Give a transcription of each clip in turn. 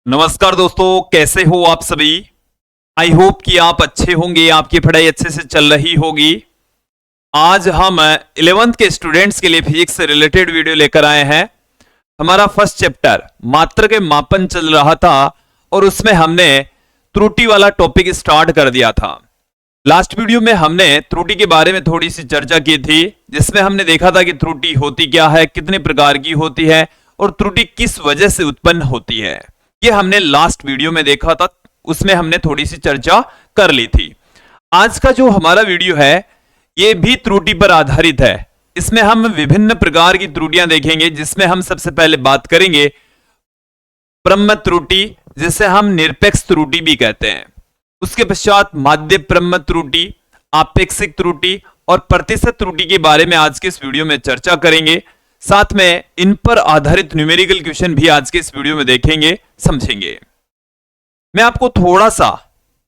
नमस्कार दोस्तों, कैसे हो आप सभी। आई होप कि आप अच्छे होंगे, आपकी पढ़ाई अच्छे से चल रही होगी। आज हम 11th के स्टूडेंट्स के लिए फिजिक्स से रिलेटेड वीडियो लेकर आए हैं। हमारा फर्स्ट चैप्टर मात्रा के मापन चल रहा था और उसमें हमने त्रुटि वाला टॉपिक स्टार्ट कर दिया था। लास्ट वीडियो में हमने त्रुटि के बारे में थोड़ी सी चर्चा की थी, जिसमें हमने देखा था कि त्रुटि होती क्या है, कितने प्रकार की होती है और त्रुटि किस वजह से उत्पन्न होती है। ये हमने लास्ट वीडियो में देखा था, उसमें हमने थोड़ी सी चर्चा कर ली थी। आज का जो हमारा वीडियो है ये भी त्रुटि पर आधारित है। इसमें हम विभिन्न प्रकार की त्रुटियां देखेंगे, जिसमें हम सबसे पहले बात करेंगे प्रमेय त्रुटि, जिसे हम निरपेक्ष त्रुटि भी कहते हैं। उसके पश्चात माध्य प्रमेय त्रुटि, आपेक्षिक त्रुटि और प्रतिशत त्रुटि के बारे में आज के इस वीडियो में चर्चा करेंगे। साथ में इन पर आधारित न्यूमेरिकल क्वेश्चन भी आज के इस वीडियो में देखेंगे, समझेंगे। मैं आपको थोड़ा सा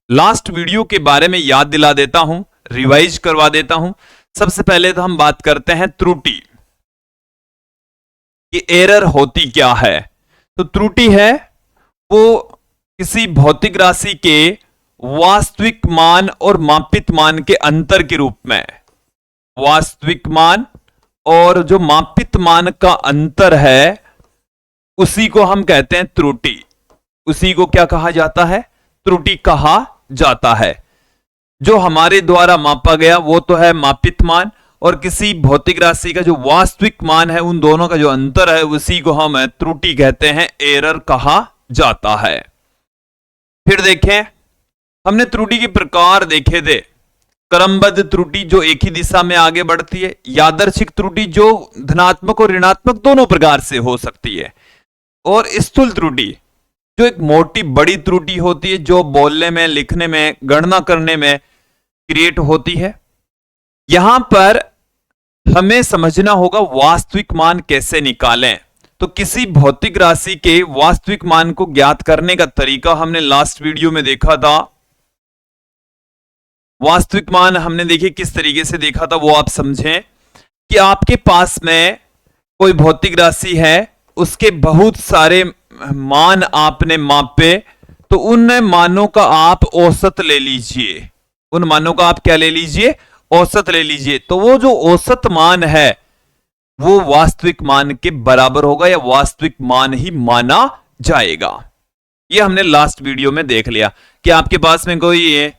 लास्ट वीडियो के बारे में याद दिला देता हूं, रिवाइज करवा देता हूं। सबसे पहले तो हम बात करते हैं त्रुटि कि एरर होती क्या है। तो त्रुटि है वो किसी भौतिक राशि के वास्तविक मान और मापित मान के अंतर के रूप में, वास्तविक मान और जो मापित मान का अंतर है उसी को हम कहते हैं त्रुटि। उसी को क्या कहा जाता है? त्रुटि कहा जाता है। जो हमारे द्वारा मापा गया वो तो है मापित मान, और किसी भौतिक राशि का जो वास्तविक मान है उन दोनों का जो अंतर है उसी को हम त्रुटि कहते हैं, एरर कहा जाता है। फिर देखें, हमने त्रुटि के प्रकार देखे थे। क्रमबद्ध त्रुटि जो एक ही दिशा में आगे बढ़ती है, यादृच्छिक त्रुटि जो धनात्मक और ऋणात्मक दोनों प्रकार से हो सकती है, और स्थूल त्रुटि जो एक मोटी बड़ी त्रुटि होती है जो बोलने में, लिखने में, गणना करने में क्रिएट होती है। यहां पर हमें समझना होगा वास्तविक मान कैसे निकालें। तो किसी भौतिक राशि के वास्तविक मान को ज्ञात करने का तरीका हमने लास्ट वीडियो में देखा था। वास्तविक मान हमने देखिए किस तरीके से देखा था, वो आप समझें कि आपके पास में कोई भौतिक राशि है, उसके बहुत सारे मान आपने मापे, तो उन मानों का आप औसत ले लीजिए। उन मानों का आप क्या ले लीजिए? औसत ले लीजिए। तो वो जो औसत मान है वो वास्तविक मान के बराबर होगा या वास्तविक मान ही माना जाएगा। ये हमने लास्ट वीडियो में देख लिया कि आपके पास में कोई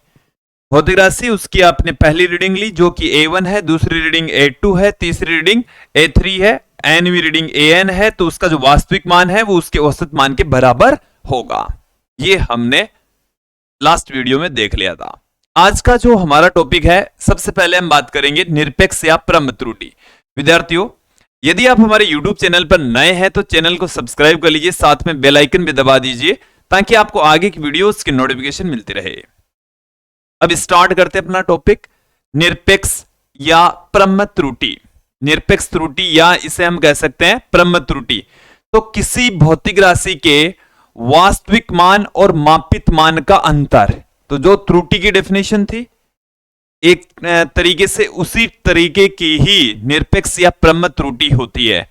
भौतिक राशि, उसकी आपने पहली रीडिंग ली जो कि A1 है, दूसरी रीडिंग A2 है, तीसरी रीडिंग A3 है, nवीं रीडिंग AN है, तो उसका जो वास्तविक मान है वो उसके औसत मान के बराबर होगा। ये हमने लास्ट वीडियो में देख लिया था। आज का जो हमारा टॉपिक है, सबसे पहले हम बात करेंगे निरपेक्ष या प्रमेय त्रुटि। विद्यार्थियों, यदि आप हमारे YouTube चैनल पर नए हैं तो चैनल को सब्सक्राइब कर लीजिए, साथ में बेल आइकन भी दबा दीजिए ताकि आपको आगे की वीडियोस की नोटिफिकेशन मिलती रहे। अब स्टार्ट करते हैं अपना टॉपिक, निरपेक्ष या प्रमेय त्रुटि। निरपेक्ष त्रुटि या इसे हम कह सकते हैं प्रमेय त्रुटि। तो किसी भौतिक राशि के वास्तविक मान और मापित मान का अंतर। तो जो त्रुटि की डेफिनेशन थी एक तरीके से, उसी तरीके की ही निरपेक्ष या प्रमेय त्रुटि होती है।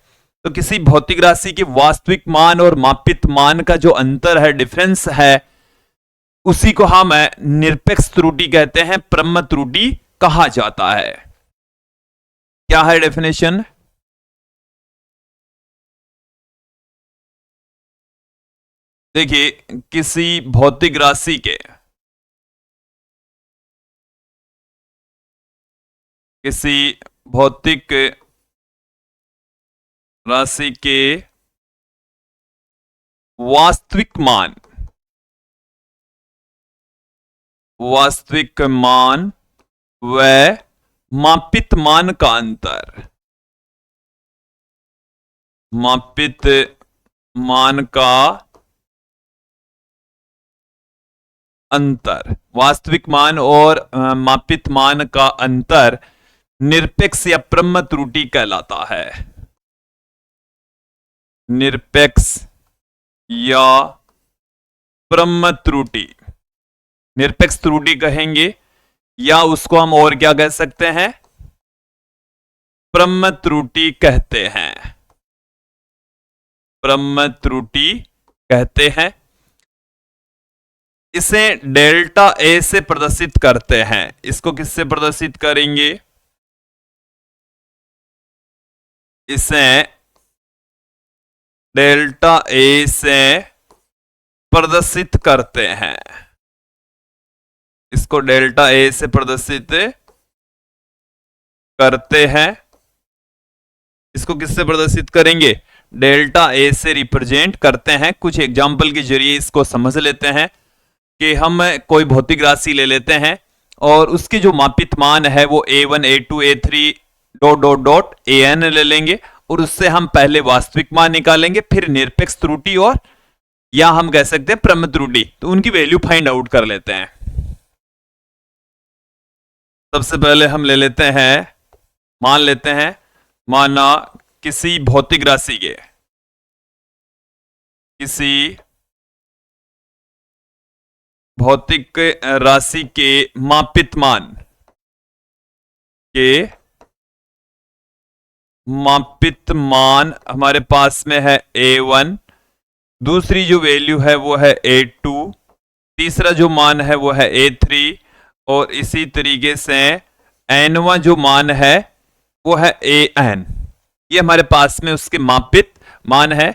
तो किसी भौतिक राशि के वास्तविक मान और मापित मान का जो अंतर है, डिफरेंस है, उसी को हम निरपेक्ष त्रुटि कहते हैं, प्रमेय त्रुटि कहा जाता है। क्या है डेफिनेशन? देखिए, किसी भौतिक राशि के, किसी भौतिक राशि के वास्तविक मान, वास्तविक मान व मापित मान का अंतर, मापित मान का अंतर, वास्तविक मान और मापित मान का अंतर निरपेक्ष या प्रमेय त्रुटि कहलाता है। निरपेक्ष या प्रमेय त्रुटि, निरपेक्ष त्रुटि कहेंगे या उसको हम और क्या कह सकते हैं? प्रमेय त्रुटि कहते हैं, प्रमेय त्रुटि कहते हैं। इसे डेल्टा ए से प्रदर्शित करते हैं। इसको किससे प्रदर्शित करेंगे? इसे डेल्टा ए से प्रदर्शित करते हैं। इसको डेल्टा ए से प्रदर्शित करते हैं। इसको किससे प्रदर्शित करेंगे? डेल्टा ए से रिप्रेजेंट करते हैं। कुछ एग्जाम्पल के जरिए इसको समझ लेते हैं कि हम कोई भौतिक राशि ले लेते हैं और उसके जो मापित मान है वो a1 a2 a3 dot dot dot an ले लेंगे और उससे हम पहले वास्तविक मान निकालेंगे, फिर निरपेक्ष त्रुटि और या हम कह सकते हैं प्रम त्रुटि, तो उनकी वैल्यू फाइंड आउट कर लेते हैं। सबसे पहले हम ले लेते हैं, मान लेते हैं, माना किसी भौतिक राशि के, किसी भौतिक राशि के मापित मान हमारे पास में है a1, दूसरी जो वैल्यू है वो है a2, तीसरा जो मान है वो है a3 और इसी तरीके से nवां जो मान है वो है an। ये हमारे पास में उसके मापित मान है।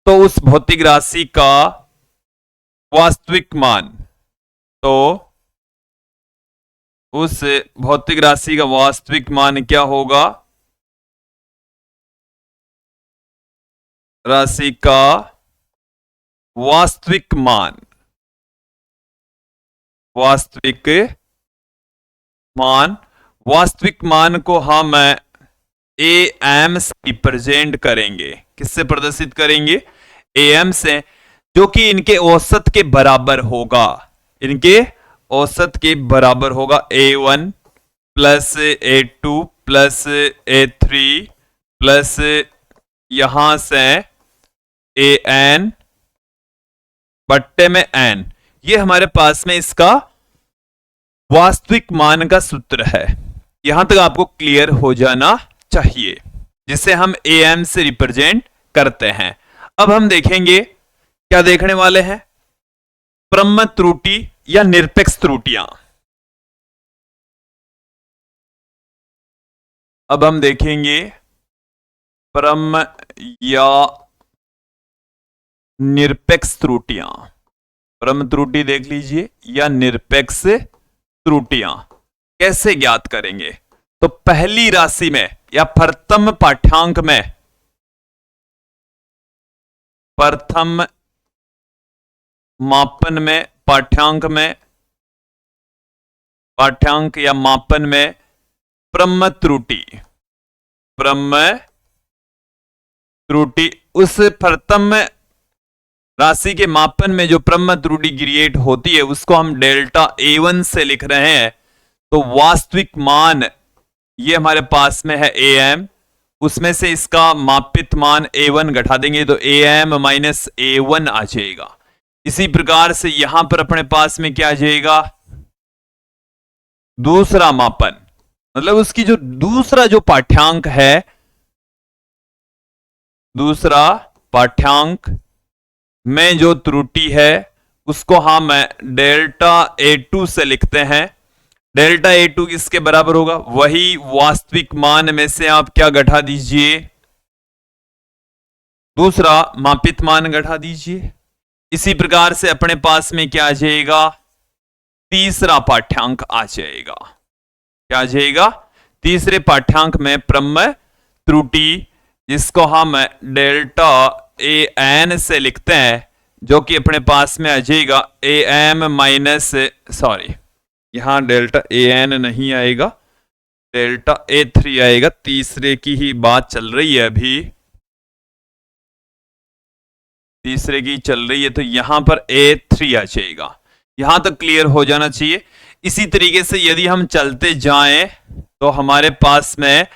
तो उस भौतिक राशि का वास्तविक मान, तो उस भौतिक राशि का वास्तविक मान क्या होगा? राशि का वास्तविक मान, वास्तविक मान को हम am से रिप्रेजेंट करेंगे। किससे प्रदर्शित करेंगे? am से, जो कि इनके औसत के बराबर होगा। इनके औसत के बराबर होगा a1 plus a2 plus a3 plus यहां से an बट्टे में n। ये हमारे पास में इसका वास्तविक मान का सूत्र है। यहां तक आपको क्लियर हो जाना चाहिए, जिसे हम am से रिप्रेजेंट करते हैं। अब हम देखेंगे, क्या देखने वाले हैं? प्रम त्रुटि या निरपेक्ष त्रुटियां। अब हम देखेंगे प्रम या निरपेक्ष त्रुटियां। प्रम त्रुटि देख लीजिए या निरपेक्ष त्रुटियां कैसे ज्ञात करेंगे? तो पहली राशि में या प्रथम पाठ्यांक में, प्रथम मापन में, पाठ्यांक या मापन में प्रम त्रुटि, उस प्रथम राशि के मापन में जो प्रम त्रुटि क्रिएट होती है उसको हम डेल्टा a1 से लिख रहे हैं। तो वास्तविक मान ये हमारे पास में है am, उसमें से इसका मापित मान a1 घटा देंगे तो am माइनस a1 आ जाएगा। इसी प्रकार से यहां पर अपने पास में क्या आ जाएगा? दूसरा मापन, मतलब उसकी जो दूसरा जो पाठ्यांक है, दूसरा पाठ्यांक में जो त्रुटि है उसको हम डेल्टा a2 से लिखते हैं। डेल्टा a2 किसके बराबर होगा? वही वास्तविक मान में से आप क्या घटा दीजिए? दूसरा मापित मान घटा दीजिए। इसी प्रकार से अपने पास में क्या आ जाएगा? तीसरा पाठ्यांक आ जाएगा। क्या आ जाएगा? तीसरे पाठ्यांक में प्रम त्रुटि, जिसको हम डेल्टा an से लिखते हैं, जो कि अपने पास में आ जाएगा am माइनस, सॉरी यहां डेल्टा an नहीं आएगा, डेल्टा a3 आएगा। तीसरे की ही बात चल रही है, अभी तीसरे की चल रही है, तो यहां पर a3 आ जाएगा। यहां तक क्लियर हो जाना चाहिए। इसी तरीके से यदि हम चलते जाएं तो हमारे पास में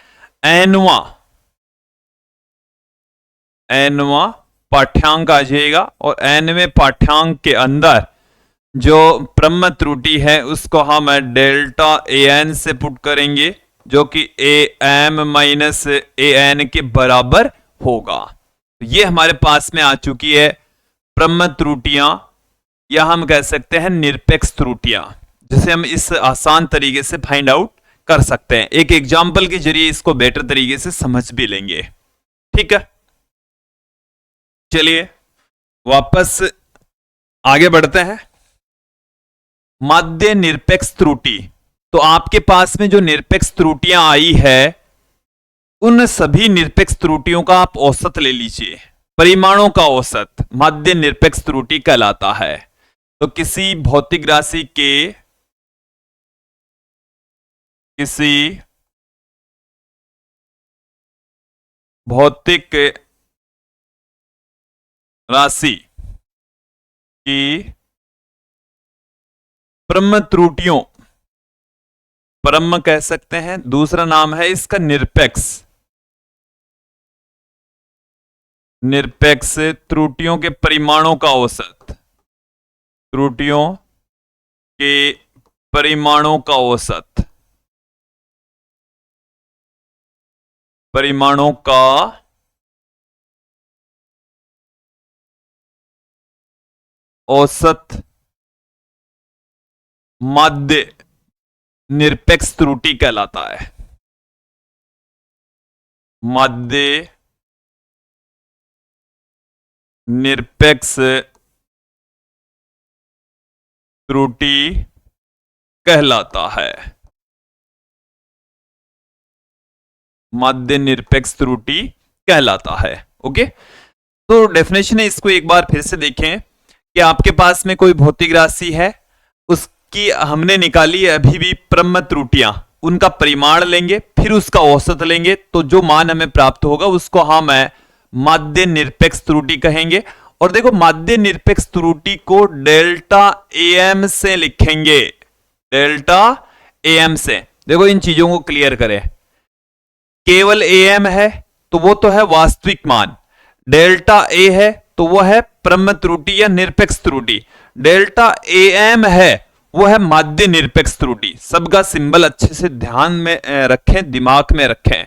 nवां पाठ्यांक आ जाएगा और nवें पाठ्यांक के अंदर जो प्रम त्रुटि है उसको हम डेल्टा an से पुट करेंगे, जो कि am माइनस an के बराबर होगा। तो ये हमारे पास में आ चुकी है प्रम त्रुटियां या हम कह सकते हैं निरपेक्ष त्रुटियां, जिसे हम इस आसान तरीके से फाइंड आउट कर सकते हैं। एक एग्जाम्पल के जरिए इसको बेटर तरीके से समझ भी लेंगे। ठीक है, चलिए वापस आगे बढ़ते हैं। माध्य निरपेक्ष त्रुटि, तो आपके पास में जो निरपेक्ष त्रुटियां आई है उन सभी निरपेक्ष त्रुटियों का आप औसत ले लीजिए। परिमाणों का औसत माध्य निरपेक्ष त्रुटि कहलाता है। तो किसी भौतिक राशि के की परम त्रुटियों, परम कह सकते हैं, दूसरा नाम है इसका निरपेक्ष त्रुटियों के परिमाणों का औसत, त्रुटियों के परिमाणों का औसत, परिमाणों का औसत माध्य निरपेक्ष त्रुटि कहलाता है। माध्य निरपेक्ष त्रुटि कहलाता है। माध्य निरपेक्ष त्रुटि कहलाता है। ओके, तो डेफिनेशन है, इसको एक बार फिर से देखें कि आपके पास में कोई भौतिक राशि है, उसकी हमने निकाली है अभी भी परम त्रुटियां, उनका परिमाण लेंगे, फिर उसका औसत लेंगे, तो जो मान हमें प्राप्त होगा उसको हम माध्य निरपेक्ष त्रुटि कहेंगे। और देखो माध्य निरपेक्ष त्रुटि को डेल्टा एम से लिखेंगे, डेल्टा एम से। देखो इन चीजों को क्लियर करें, केवल एम है तो वो तो है वास्तविक मान, डेल्टा ए है तो वो है परम त्रुटि या निरपेक्ष त्रुटि, डेल्टा एम है वो है माध्य निरपेक्ष त्रुटि। सबका सिंबल अच्छे से ध्यान में रखें, दिमाग में रखें।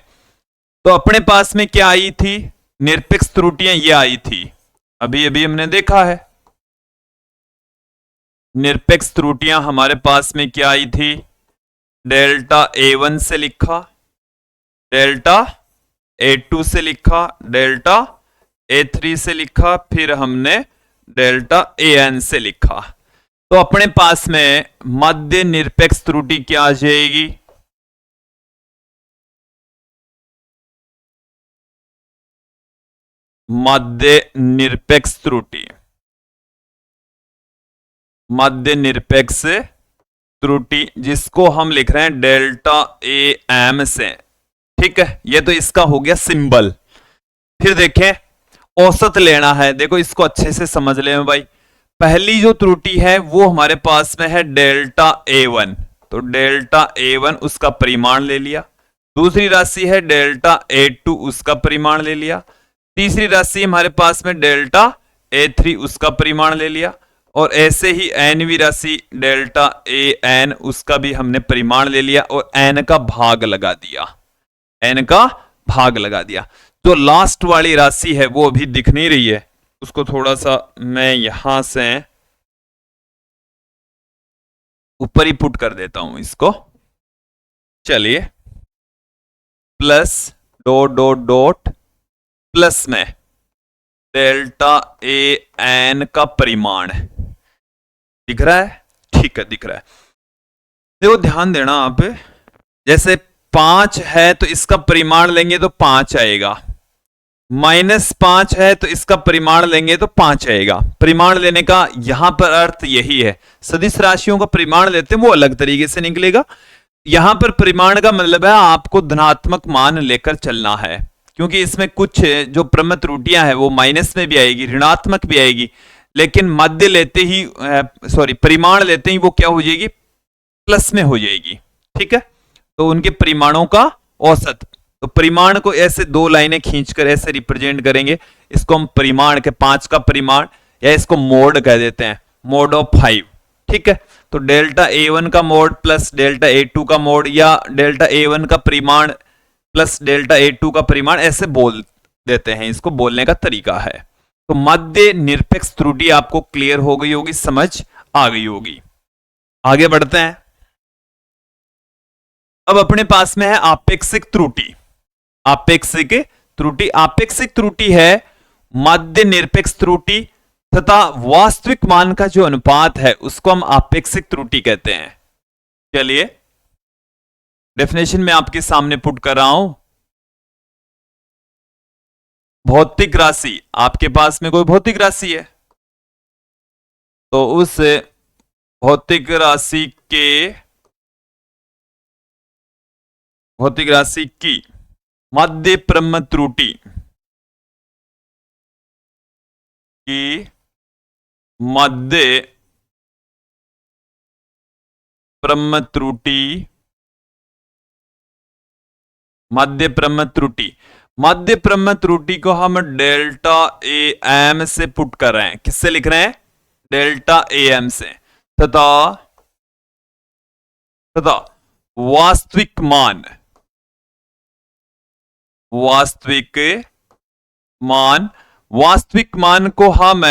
तो अपने पास में क्या आई थी, निरपेक्ष त्रुटियां ये आई थी, अभी अभी हमने देखा है। निरपेक्ष त्रुटियां हमारे पास में क्या आई थी, डेल्टा ए1 से लिखा, डेल्टा ए2 से लिखा, डेल्टा ए3 से लिखा, फिर हमने डेल्टा एन से लिखा। तो अपने पास में माध्य निरपेक्ष त्रुटि क्या आ जाएगी, माध्य निरपेक्ष त्रुटि, माध्य निरपेक्ष त्रुटि जिसको हम लिख रहे हैं डेल्टा ए एम से। ठीक है, ये तो इसका हो गया सिंबल। फिर देखें औसत लेना है, देखो इसको अच्छे से समझ लें भाई। पहली जो त्रुटि है वो हमारे पास में है डेल्टा ए1, तो डेल्टा ए1 उसका परिमाण ले लिया। दूसरी राशि है डेल्टा ए2, उसका परिमाण ले लिया। तीसरी राशि हमारे पास में डेल्टा ए3, उसका परिमाण ले लिया। और ऐसे ही एनवी राशि डेल्टा ए एन, उसका भी हमने परिमाण ले लिया और एन का भाग लगा दिया, एन का भाग लगा दिया। जो लास्ट वाली राशि है वो अभी दिख नहीं रही है, उसको थोड़ा सा मैं यहां से ऊपर ही पुट कर देता हूं इसको। चलिए, plus dot dot dot plus में डेल्टा ए एन का परिमाण दिख रहा है, ठीक है दिख रहा है। देखो ध्यान देना आप, जैसे 5 है तो इसका परिमाण लेंगे तो 5 आएगा, -5 है तो इसका परिमाण लेंगे तो 5 आएगा। परिमाण लेने का यहां पर अर्थ यही है, सदिश राशियों का परिमाण लेते हैं वो अलग तरीके से निकलेगा। यहां पर परिमाण का मतलब है आपको धनात्मक मान लेकर चलना है, क्योंकि इसमें कुछ जो परम त्रुटियां हैं वो माइनस में भी आएगी, ऋणात्मक भी आएगी, लेकिन मध्य लेते ही परिमाण लेते ही वो क्या हो जाएगी, प्लस में हो जाएगी। ठीक है, तो उनके परिमाणों का औसत, तो परिमाण को ऐसे दो लाइनें खींचकर ऐसे रिप्रेजेंट करेंगे, इसको हम परिमाण के 5 का परिमाण या इसको मोड कह देते हैं, मोड ऑफ 5। ठीक है, तो डेल्टा ए1 का मोड प्लस डेल्टा ए2 का मोड या डेल्टा ए1 का परिमाण प्लस डेल्टा ए2 का परिमाण ऐसे बोल देते हैं, इसको बोलने का तरीका है। तो मध्य निरपेक्ष त्रुटि आपको क्लियर हो गई होगी, समझ आ गई होगी। आगे बढ़ते हैं। अब अपने पास में है आपेक्षिक त्रुटि। आपेक्षिक त्रुटि, आपेक्षिक त्रुटि है मध्य निरपेक्ष त्रुटि तथा वास्तविक मान का जो अनुपात है उसको हम आपेक्षिक त्रुटि कहते हैं। चलिए डेफिनेशन में आपके सामने पुट कर रहा हूं। भौतिक राशि, आपके पास में कोई भौतिक राशि है तो उस भौतिक राशि की मध्य प्रम त्रुटि की मध्य प्रम त्रुटि, मध्य प्रम त्रुटि, मध्य प्रम त्रुटि को हम डेल्टा ए एम से पुट कर रहे हैं। किससे लिख रहे हैं? डेल्टा ए एम से। तथा वास्तविक मान, वास्तविक मान को हम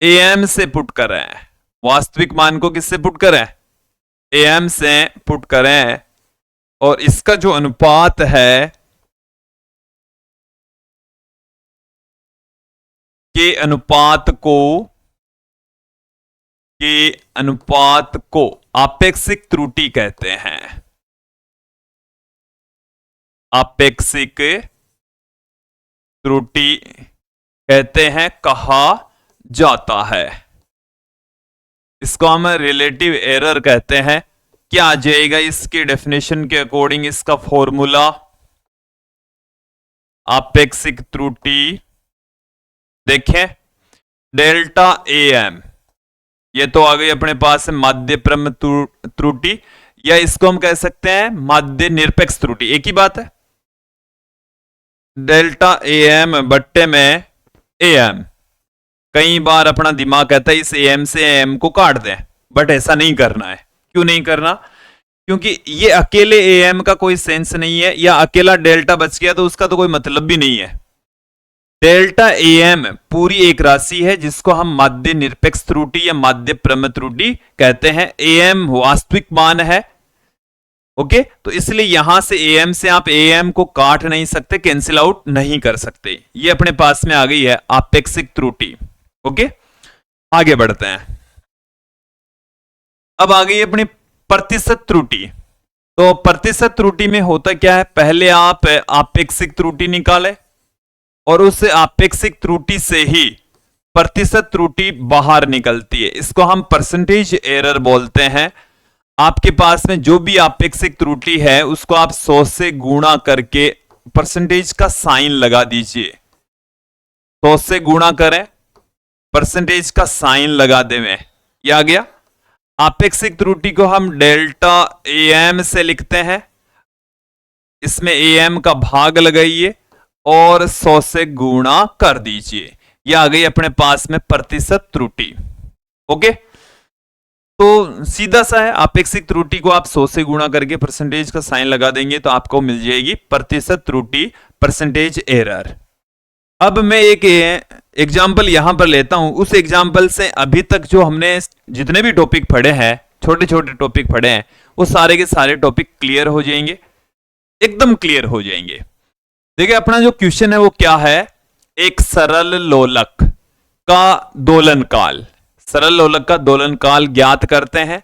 एम से पुट कर रहे हैं। वास्तविक मान को किससे पुट करें? एम से पुट करें। और इसका जो अनुपात है के अनुपात को आपेक्षिक त्रुटि कहते हैं। आपेक्षिक त्रुटि कहते हैं, कहा जाता है। इसको हम रिलेटिव एरर कहते हैं। क्या आ जाएगा इसकी डेफिनेशन के अकॉर्डिंग? इसका फॉर्मूला आपेक्षिक त्रुटि, देखें डेल्टा ए एम, ये तो आ गई अपने पास मध्य प्रम त्रुटि, या इसको हम कह सकते हैं मध्य निरपेक्ष त्रुटि, एक ही बात है। डेल्टा ए एम बट्टे में ए एम। कई बार अपना दिमाग कहता है इस ए एम से ए एम को काट दें, बट ऐसा नहीं करना है। क्यों नहीं करना? क्योंकि ये अकेले ए एम का कोई सेंस नहीं है, या अकेला डेल्टा बच गया तो उसका तो कोई मतलब भी नहीं है। डेल्टा ए एम पूरी एक राशि है जिसको हम मध्य निरपेक्ष त्रुटि या मध्य प्रम त्रुटि कहते हैं। ए एम वास्तविक मान है, ओके। तो इसलिए यहां से ए एम से आप ए एम को काट नहीं सकते, कैंसिल आउट नहीं कर सकते। ये अपने पास में आ गई है आपेक्षिक त्रुटि, ओके। आगे बढ़ते हैं। अब आ गई अपनी प्रतिशत त्रुटि। तो प्रतिशत त्रुटि में होता क्या है? पहले आप आपेक्षिक त्रुटि निकालें और उस आपेक्षिक त्रुटि से ही प्रतिशत त्रुटि बाहर निकलती है। इसको हम परसेंटेज एरर बोलते हैं। आपके पास में जो भी आपेक्षिक त्रुटि है उसको आप 100 से गुणा करके परसेंटेज का साइन लगा दीजिए। 100 से गुणा करें, परसेंटेज का साइन लगा दें, ये आ गया। आपेक्षिक त्रुटि को हम डेल्टा ए एम से लिखते हैं। इसमें ए एम का भाग लगाइए और 100 से गुणा कर दीजिए। यह आ गई अपने पास में प्रतिशत त्रुटि, ओके। तो सीधा सा है, आपेक्षिक त्रुटि को आप 100 से गुणा करके परसेंटेज का साइन लगा देंगे तो आपको मिल जाएगी प्रतिशत त्रुटि, परसेंटेज एरर। अब मैं एक एग्जाम्पल यहां पर लेता हूं। उस एग्जाम्पल से अभी तक जो हमने जितने भी टॉपिक पढ़े हैं, छोटे छोटे टॉपिक पढ़े हैं, वो सारे के सारे टॉपिक क्लियर हो जाएंगे, एकदम क्लियर हो जाएंगे। देखिए अपना जो क्वेश्चन है वो क्या है? एक सरल लोलक का दोलन काल, सरल लोलक का दोलन काल ज्ञात करते हैं।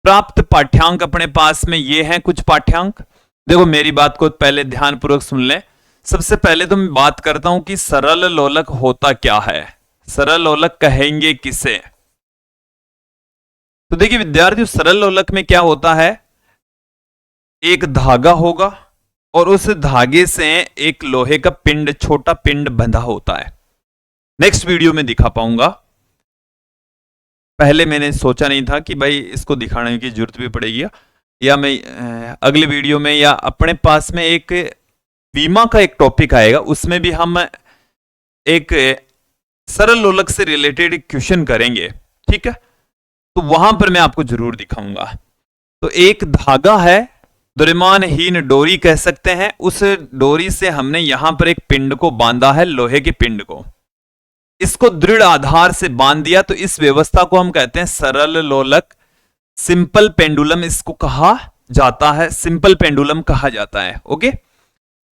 प्राप्त पाठ्यांक अपने पास में ये हैं कुछ पाठ्यांक। देखो मेरी बात को पहले ध्यानपूर्वक सुन लें। सबसे पहले तो मैं बात करता हूं कि सरल लोलक होता क्या है, सरल लोलक कहेंगे किसे। तो देखिए विद्यार्थियों, सरल लोलक में क्या होता है? एक धागा होगा और उस धागे से एक लोहे का पिंड, छोटा पिंड बंधा होता है। नेक्स्ट वीडियो में दिखा पाऊंगा, पहले मैंने सोचा नहीं था कि भाई इसको दिखाने की जरूरत भी पड़ेगी, या मैं अगले वीडियो में या अपने पास में एक बीमा का एक टॉपिक आएगा, उसमें भी हम एक सरल लोलक से रिलेटेड एक क्वेश्चन करेंगे, ठीक है। तो वहां पर मैं आपको जरूर दिखाऊंगा। तो एक धागा है, द्रव्यमानहीन डोरी कह सकते हैं। उस डोरी से हमने यहां पर एक पिंड को बांधा है, लोहे के पिंड को, इसको दृढ़ आधार से बांध दिया, तो इस व्यवस्था को हम कहते हैं सरल लोलक, सिंपल पेंडुलम इसको कहा जाता है, सिंपल पेंडुलम कहा जाता है। ओके,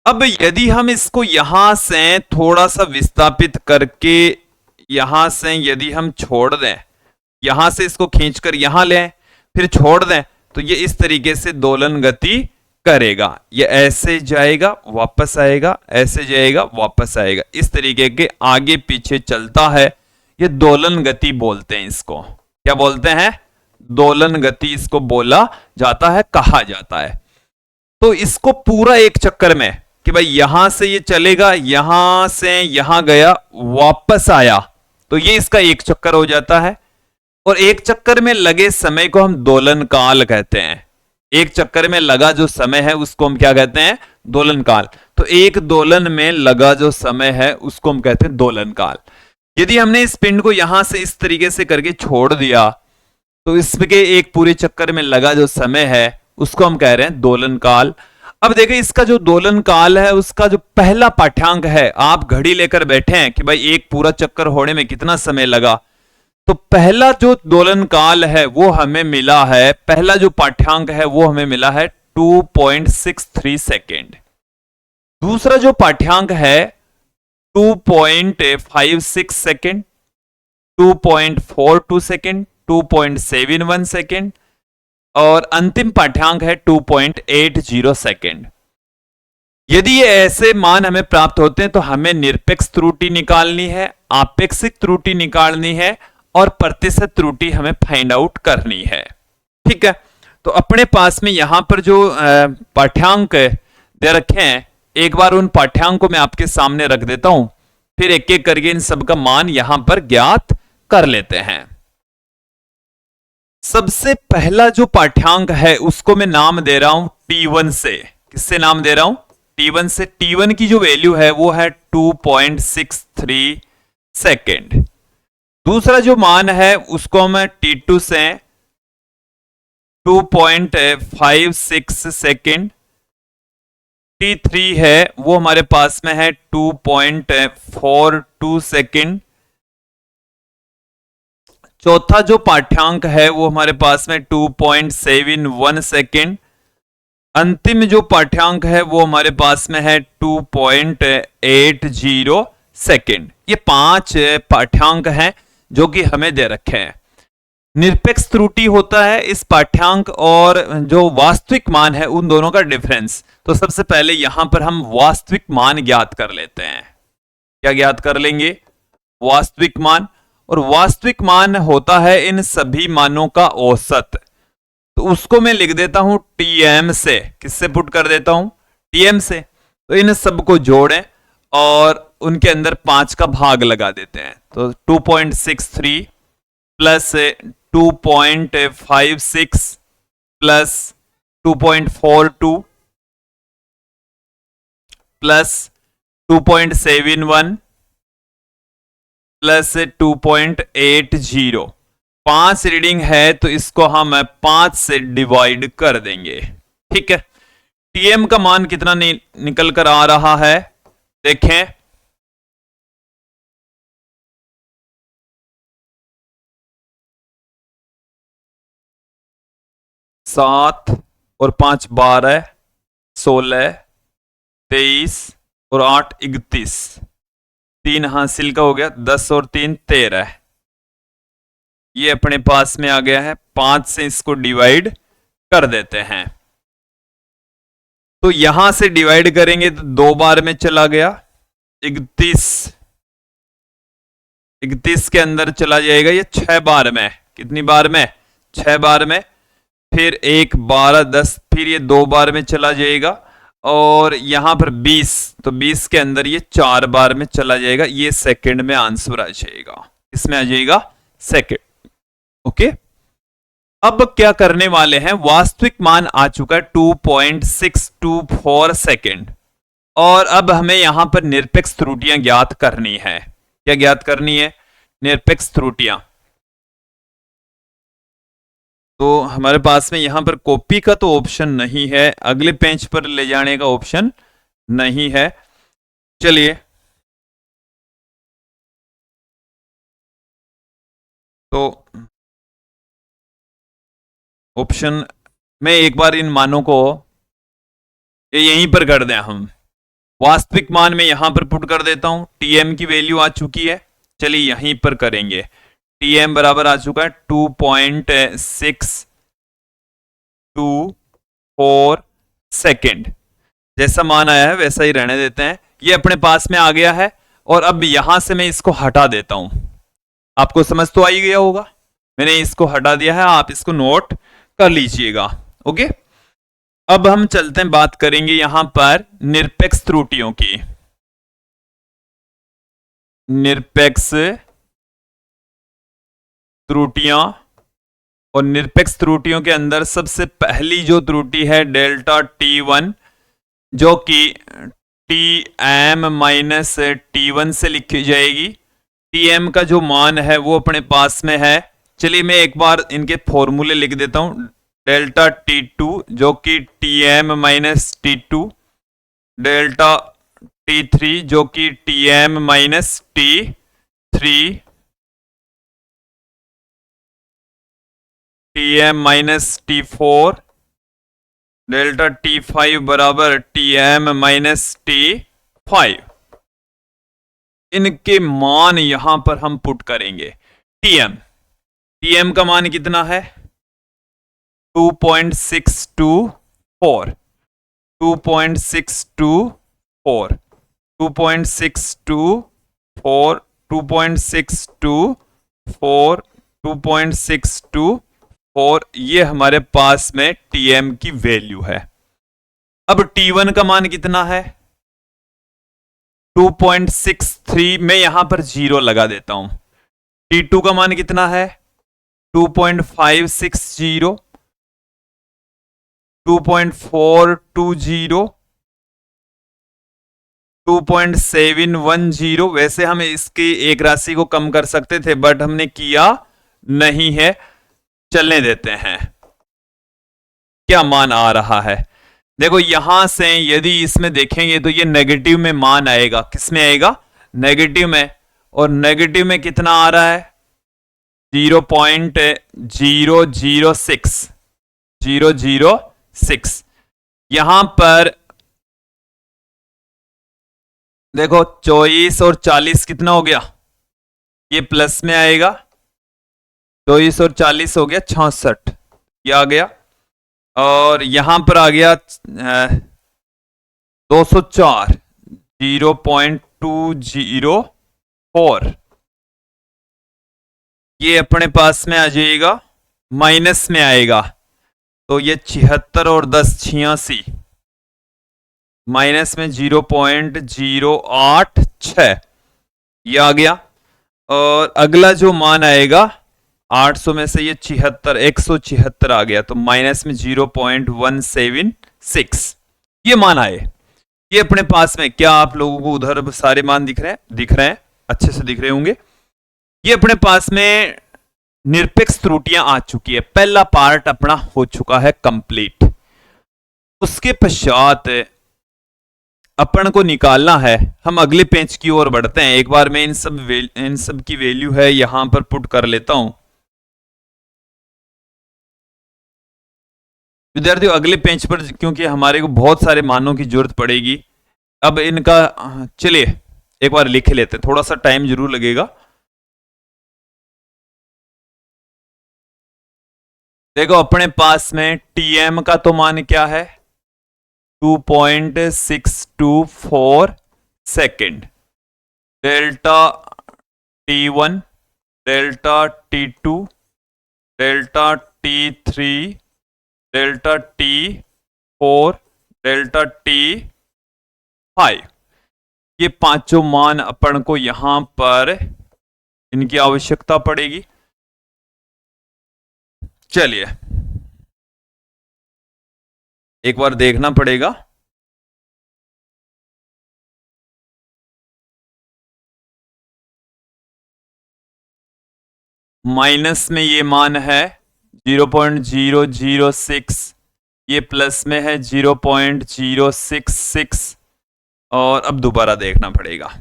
अब यदि हम इसको यहां से थोड़ा सा विस्थापित करके यहां से यदि हम छोड़ दें, यहां से इसको खींचकर यहां लें फिर छोड़ दें, तो ये इस तरीके से दोलन गति करेगा। ये ऐसे जाएगा वापस आएगा, ऐसे जाएगा वापस आएगा, इस तरीके के आगे पीछे चलता है। ये दोलन गति बोलते हैं इसको। क्या बोलते हैं? दोलन गति इसको बोला जाता है, कहा जाता है। तो इसको पूरा एक चक्कर में कि भाई यहां से ये चलेगा, यहां से यहां गया वापस आया, तो ये इसका एक चक्कर हो जाता है। और एक चक्कर में लगे समय को हम दोलन काल कहते हैं। एक चक्कर में लगा जो समय है उसको हम क्या कहते हैं? दोलन काल। तो एक दोलन में लगा जो समय है उसको हम कहते हैं दोलन काल। यदि हमने इस पिंड को यहां से इस तरीके से करके छोड़ दिया, तो इसके एक पूरे चक्कर में लगा जो समय है उसको हम कह रहे हैं दोलन काल। अब देखिए इसका जो दोलन काल है उसका जो पहला पाठ्यांक है, आप घड़ी लेकर बैठे हैं कि भाई एक पूरा चक्कर होने में कितना समय लगा, तो पहला जो दोलन काल है वो हमें मिला है, पहला जो पाठ्यांक है वो हमें मिला है 2.63 सेकेंड। दूसरा जो पाठ्यांक है 2.56 सेकेंड, 2.42 सेकेंड, 2.71 सेकेंड और अंतिम पाठ्यांक है 2.80 सेकेंड। यदि ये ऐसे मान हमें प्राप्त होते हैं तो हमें निरपेक्ष त्रुटि निकालनी है, आपेक्षिक त्रुटि निकालनी है और प्रतिशत त्रुटि हमें फाइंड आउट करनी है। ठीक है, तो अपने पास में यहां पर जो पाठ्यांक दे रखे हैं, एक बार उन पाठ्यांक को मैं आपके सामने रख देता हूं, फिर एक एक करके इन सब का मान यहां पर ज्ञात कर लेते हैं। सबसे पहला जो पाठ्यांक है उसको मैं नाम दे रहा हूं T1 से। किससे नाम दे रहा हूं? T1 से। T1 की जो वैल्यू है वो है 2.63 सेकेंड। दूसरा जो मान है उसको हम T2 से 2.56 सेकेंड। T3 है वो हमारे पास में है 2.42 सेकेंड। चौथा जो पाठ्यांक है वो हमारे पास में 2.71 सेकेंड। अंतिम जो पाठ्यांक है वो हमारे पास में है 2.80 सेकेंड। ये 5 पाठ्यांक हैं जो कि हमें दे रखे हैं। निरपेक्ष त्रुटि होता है इस पाठ्यांक और जो वास्तविक मान है उन दोनों का डिफरेंस। तो सबसे पहले यहां पर हम वास्तविक मान ज्ञात कर लेते हैं। क्या ज्ञात कर लेंगे? वास्तविक मान। और वास्तविक मान होता है इन सभी मानों का औसत। तो उसको मैं लिख देता हूं TM से। किससे पुट कर देता हूं? TM से। तो इन सबको जोड़ें और उनके अंदर 5 का भाग लगा देते हैं। तो 2.63 plus 2.56 plus 2.42 plus 2.71 plus 2.80। 5 reading है तो इसको हम 5 से डिवाइड कर देंगे। ठीक है, TM का मान कितना निकल कर आ रहा है देखें। 7 और 5 12, 16, 23 और 8 31, 3 हासिल का हो गया, 10 और 3 13। ये अपने पास में आ गया है। 5 से इसको डिवाइड कर देते हैं। तो यहां से डिवाइड करेंगे तो 2 बार में चला गया। 31 के अंदर चला जाएगा ये 6 बार में। कितनी बार में? 6 बार में। फिर 1 12 10, फिर ये 2 बार में चला जाएगा। और यहां पर 20, तो 20 के अंदर ये 4 बार में चला जाएगा। ये सेकंड में आंसर आ जाएगा। इसमें आ जाएगा सेकंड। ओके, अब क्या करने वाले हैं? वास्तविक मान आ चुका है 2.624 सेकेंड और अब हमें यहां पर निरपेक्ष त्रुटियां ज्ञात करनी है। क्या ज्ञात करनी है? निरपेक्ष त्रुटियां। तो हमारे पास में यहां पर कॉपी का तो ऑप्शन नहीं है, अगले पेज पर ले जाने का ऑप्शन नहीं है। चलिए, तो ऑप्शन में एक बार इन मानों को ये यहीं पर कर दें हम। वास्तविक मान में यहां पर पुट कर देता हूं। टीएम की वैल्यू आ चुकी है, चलिए यहीं पर करेंगे। टीएम बराबर आ चुका है 2.624 सेकेंड। जैसा मान आया है वैसा ही रहने देते हैं, ये अपने पास में आ गया है। और अब यहां से मैं इसको हटा देता हूं। आपको समझ तो आ ही गया होगा, मैंने इसको हटा दिया है, आप इसको नोट कर लीजिएगा। ओके, अब हम चलते हैं, बात करेंगे यहां पर निरपेक्ष त्रुटियों की। निरपेक्ष त्रुटियां, और निरपेक्ष त्रुटियों के अंदर सबसे पहली जो त्रुटि है डेल्टा T1, जो कि Tm माइनस T1 से लिखी जाएगी। Tm का जो मान है वो अपने पास में है। चलिए मैं एक बार इनके फॉर्मूले लिख देता हूं। डेल्टा T2 जो कि Tm minus T2, delta T3 जो कि Tm minus T3, Tm minus T4, delta T5 बराबर Tm माइनस T5। इनके मान यहां पर हम पुट करेंगे। Tm का मान कितना है? 2.624, 2.624, 2.624, 2.624, 2.624, ये हमारे पास में Tm की वैल्यू है। अब T1 का मान कितना है? 2.63, मैं यहां पर जीरो लगा देता हूं। T2 का मान कितना है? 2.560, 2.420, 2.710। वैसे हम इसकी एक राशि को कम कर सकते थे बट हमने किया नहीं है, चलने देते हैं। क्या मान आ रहा है? देखो यहां से यदि इसमें देखेंगे तो ये नेगेटिव में मान आएगा। किस में आएगा? नेगेटिव में। और नेगेटिव में कितना आ रहा है? 0.006, 006। यहां पर देखो 24 और 40 कितना हो गया? ये प्लस में आएगा। 24 और 40 हो गया 66, ये आ गया। और यहां पर आ गया 204, 0.204, ये अपने पास में आ जाएगा, माइनस में आएगा। तो ये 76 और 10 86, माइनस में 0.086, ये आ गया। और अगला जो मान आएगा 800 में से ये 76, 176 आ गया, तो माइनस में 0.176, ये मान आए। ये अपने पास में, क्या आप लोगों को उधर सारे मान दिख रहे हैं? दिख रहे हैं, अच्छे से दिख रहे होंगे। ये अपने पास में निरपेक्ष त्रुटियां आ चुकी है। पहला पार्ट अपना हो चुका है कंप्लीट। उसके पश्चात अपन को निकालना है, हम अगले पेज की ओर बढ़ते हैं। एक बार मैं इन सब की वैल्यू है यहां पर पुट कर लेता हूं। विद्यार्थियों अगले पेज पर, क्योंकि हमारे को बहुत सारे मानों की जरूरत पड़ेगी। अब इनका चलिए एक बार लिख लेते हैं, थोड़ा सा टाइम जरूर लगेगा। देखो अपने पास में Tm का तो मान क्या है? 2.624 second. Delta T1, delta T2, delta T3, delta T4, delta T5, ये पांचों मान अपन को यहां पर इनकी आवश्यकता पड़ेगी। चलिए एक बार देखना पड़ेगा। माइनस में ये मान है 0.006, ये प्लस में है 0.066, और अब दोबारा देखना पड़ेगा,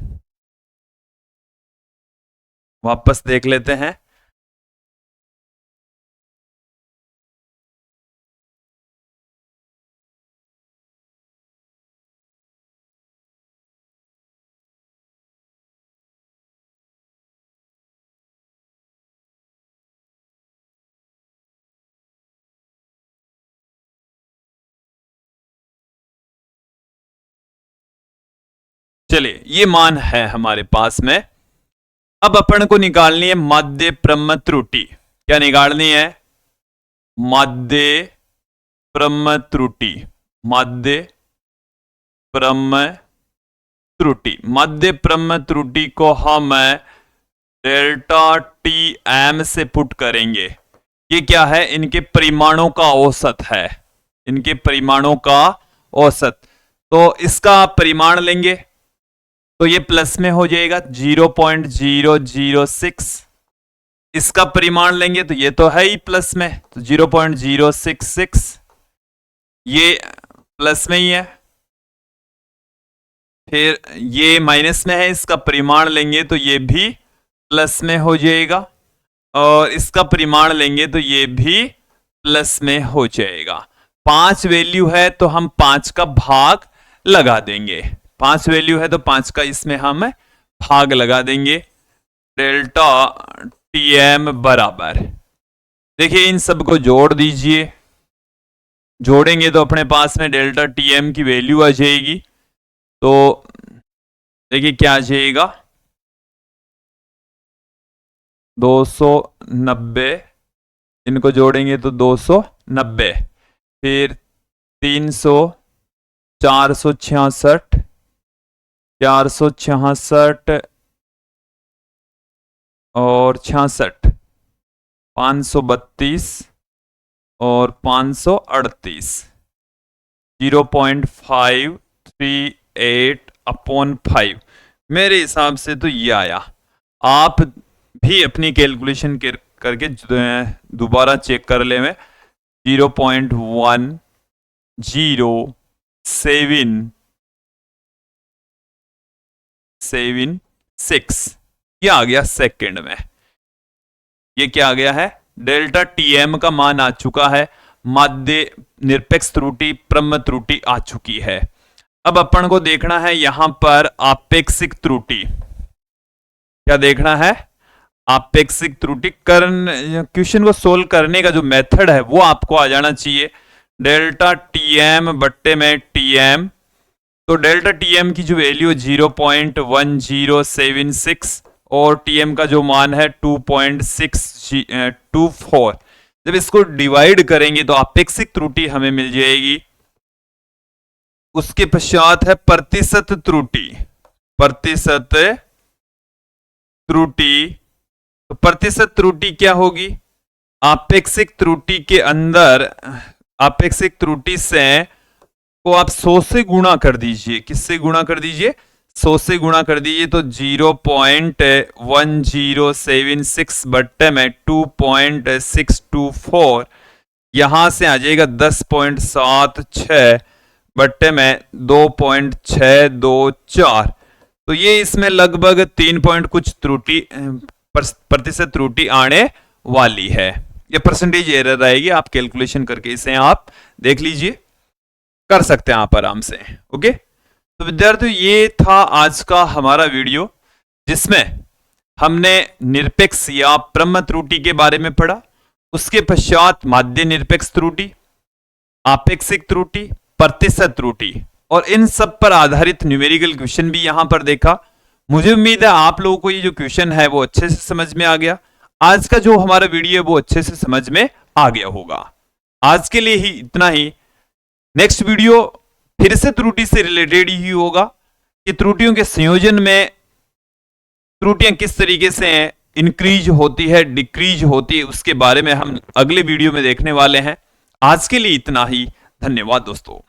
वापस देख लेते हैं। चलिए, ये मान है हमारे पास में। अब अपन को निकालनी है माध्य प्रम त्रुटि। क्या निकालनी है? माध्य प्रम त्रुटि। माध्य प्रम त्रुटि। माध्य प्रम त्रुटि को हम डेल्टा टी एम से पुट करेंगे। ये क्या है? इनके परिमाणों का औसत है, इनके परिमाणों का औसत। तो इसका परिमाण लेंगे तो ये प्लस में हो जाएगा 0.006। इसका परिमाण लेंगे तो ये तो है ही प्लस में, तो 0.066, ये प्लस में ही है। फिर ये माइनस में है, इसका परिमाण लेंगे तो ये भी प्लस में हो जाएगा, और इसका परिमाण लेंगे तो ये भी प्लस में हो जाएगा। 5 वैल्यू है तो हम 5 का भाग लगा देंगे। 5 वैल्यू है तो 5 का इसमें हम भाग लगा देंगे। डेल्टा टी एम बराबर, देखिए इन सबको जोड़ दीजिए, जोड़ेंगे तो अपने पास में डेल्टा टी एम की वैल्यू आ जाएगी। तो देखिए क्या आ जाएगा, 290, इनको जोड़ेंगे तो 290, फिर 300, 466, 466 और 66, 532 और 538, 0.538/5। मेरे हिसाब से तो ये आया। आप भी अपनी कैलकुलेशन करके दोबारा चेक कर ले में। 0.1076 ये आ गया सेकंड में। ये क्या आ गया है? डेल्टा टीएम का मान आ चुका है। माध्य निरपेक्ष त्रुटि प्रम त्रुटि आ चुकी है। अब अपन को देखना है यहां पर आपेक्षिक त्रुटि। क्या देखना है? आपेक्षिक त्रुटि। क्वेश्चन को सोल्व करने का जो मेथड है वो आपको आ जाना चाहिए। डेल्टा टीएम बट्टे में टीएम, तो डेल्टा टीएम की जो वैल्यू 0.1076 और टीएम का जो मान है 2.624, जब इसको डिवाइड करेंगे तो आपेक्षिक त्रुटि हमें मिल जाएगी। उसके पश्चात है प्रतिशत त्रुटि। प्रतिशत त्रुटि, तो प्रतिशत त्रुटि क्या होगी? आपेक्षिक त्रुटि के अंदर, आपेक्षिक त्रुटि से को आप 100 से गुणा कर दीजिए। किससे गुणा कर दीजिए? 100 से गुणा कर दीजिए तो 0.1076 बट्टे में 2.624, यहां से आ जाएगा 10.76 बट्टे में 2.624। तो ये इसमें लगभग 3 पॉइंट कुछ त्रुटि, प्रतिशत त्रुटि आने वाली है। ये परसेंटेज एरर आएगी। आप कैलकुलेशन करके इसे आप देख लीजिए, कर सकते हैं आप आराम से। ओके, तो विद्यार्थियों ये था आज का हमारा वीडियो, जिसमें हमने निरपेक्ष या प्रम त्रुटि के बारे में पढ़ा। उसके पश्चात माध्य निरपेक्ष त्रुटि, आपेक्षिक त्रुटि, प्रतिशत त्रुटि, और इन सब पर आधारित न्यूमेरिकल क्वेश्चन भी यहां पर देखा। मुझे उम्मीद है आप लोगों को ये जो क्वेश्चन है वो अच्छे से समझ में आ गया। आज का जो हमारा वीडियो है वो अच्छे से समझ में आ गया होगा। आज के लिए ही इतना ही। नेक्स्ट वीडियो फिर से त्रुटि से रिलेटेड ही होगा कि त्रुटियों के संयोजन में त्रुटियां किस तरीके से इंक्रीज होती है, डिक्रीज होती है, उसके बारे में हम अगले वीडियो में देखने वाले हैं। आज के लिए इतना ही। धन्यवाद दोस्तों।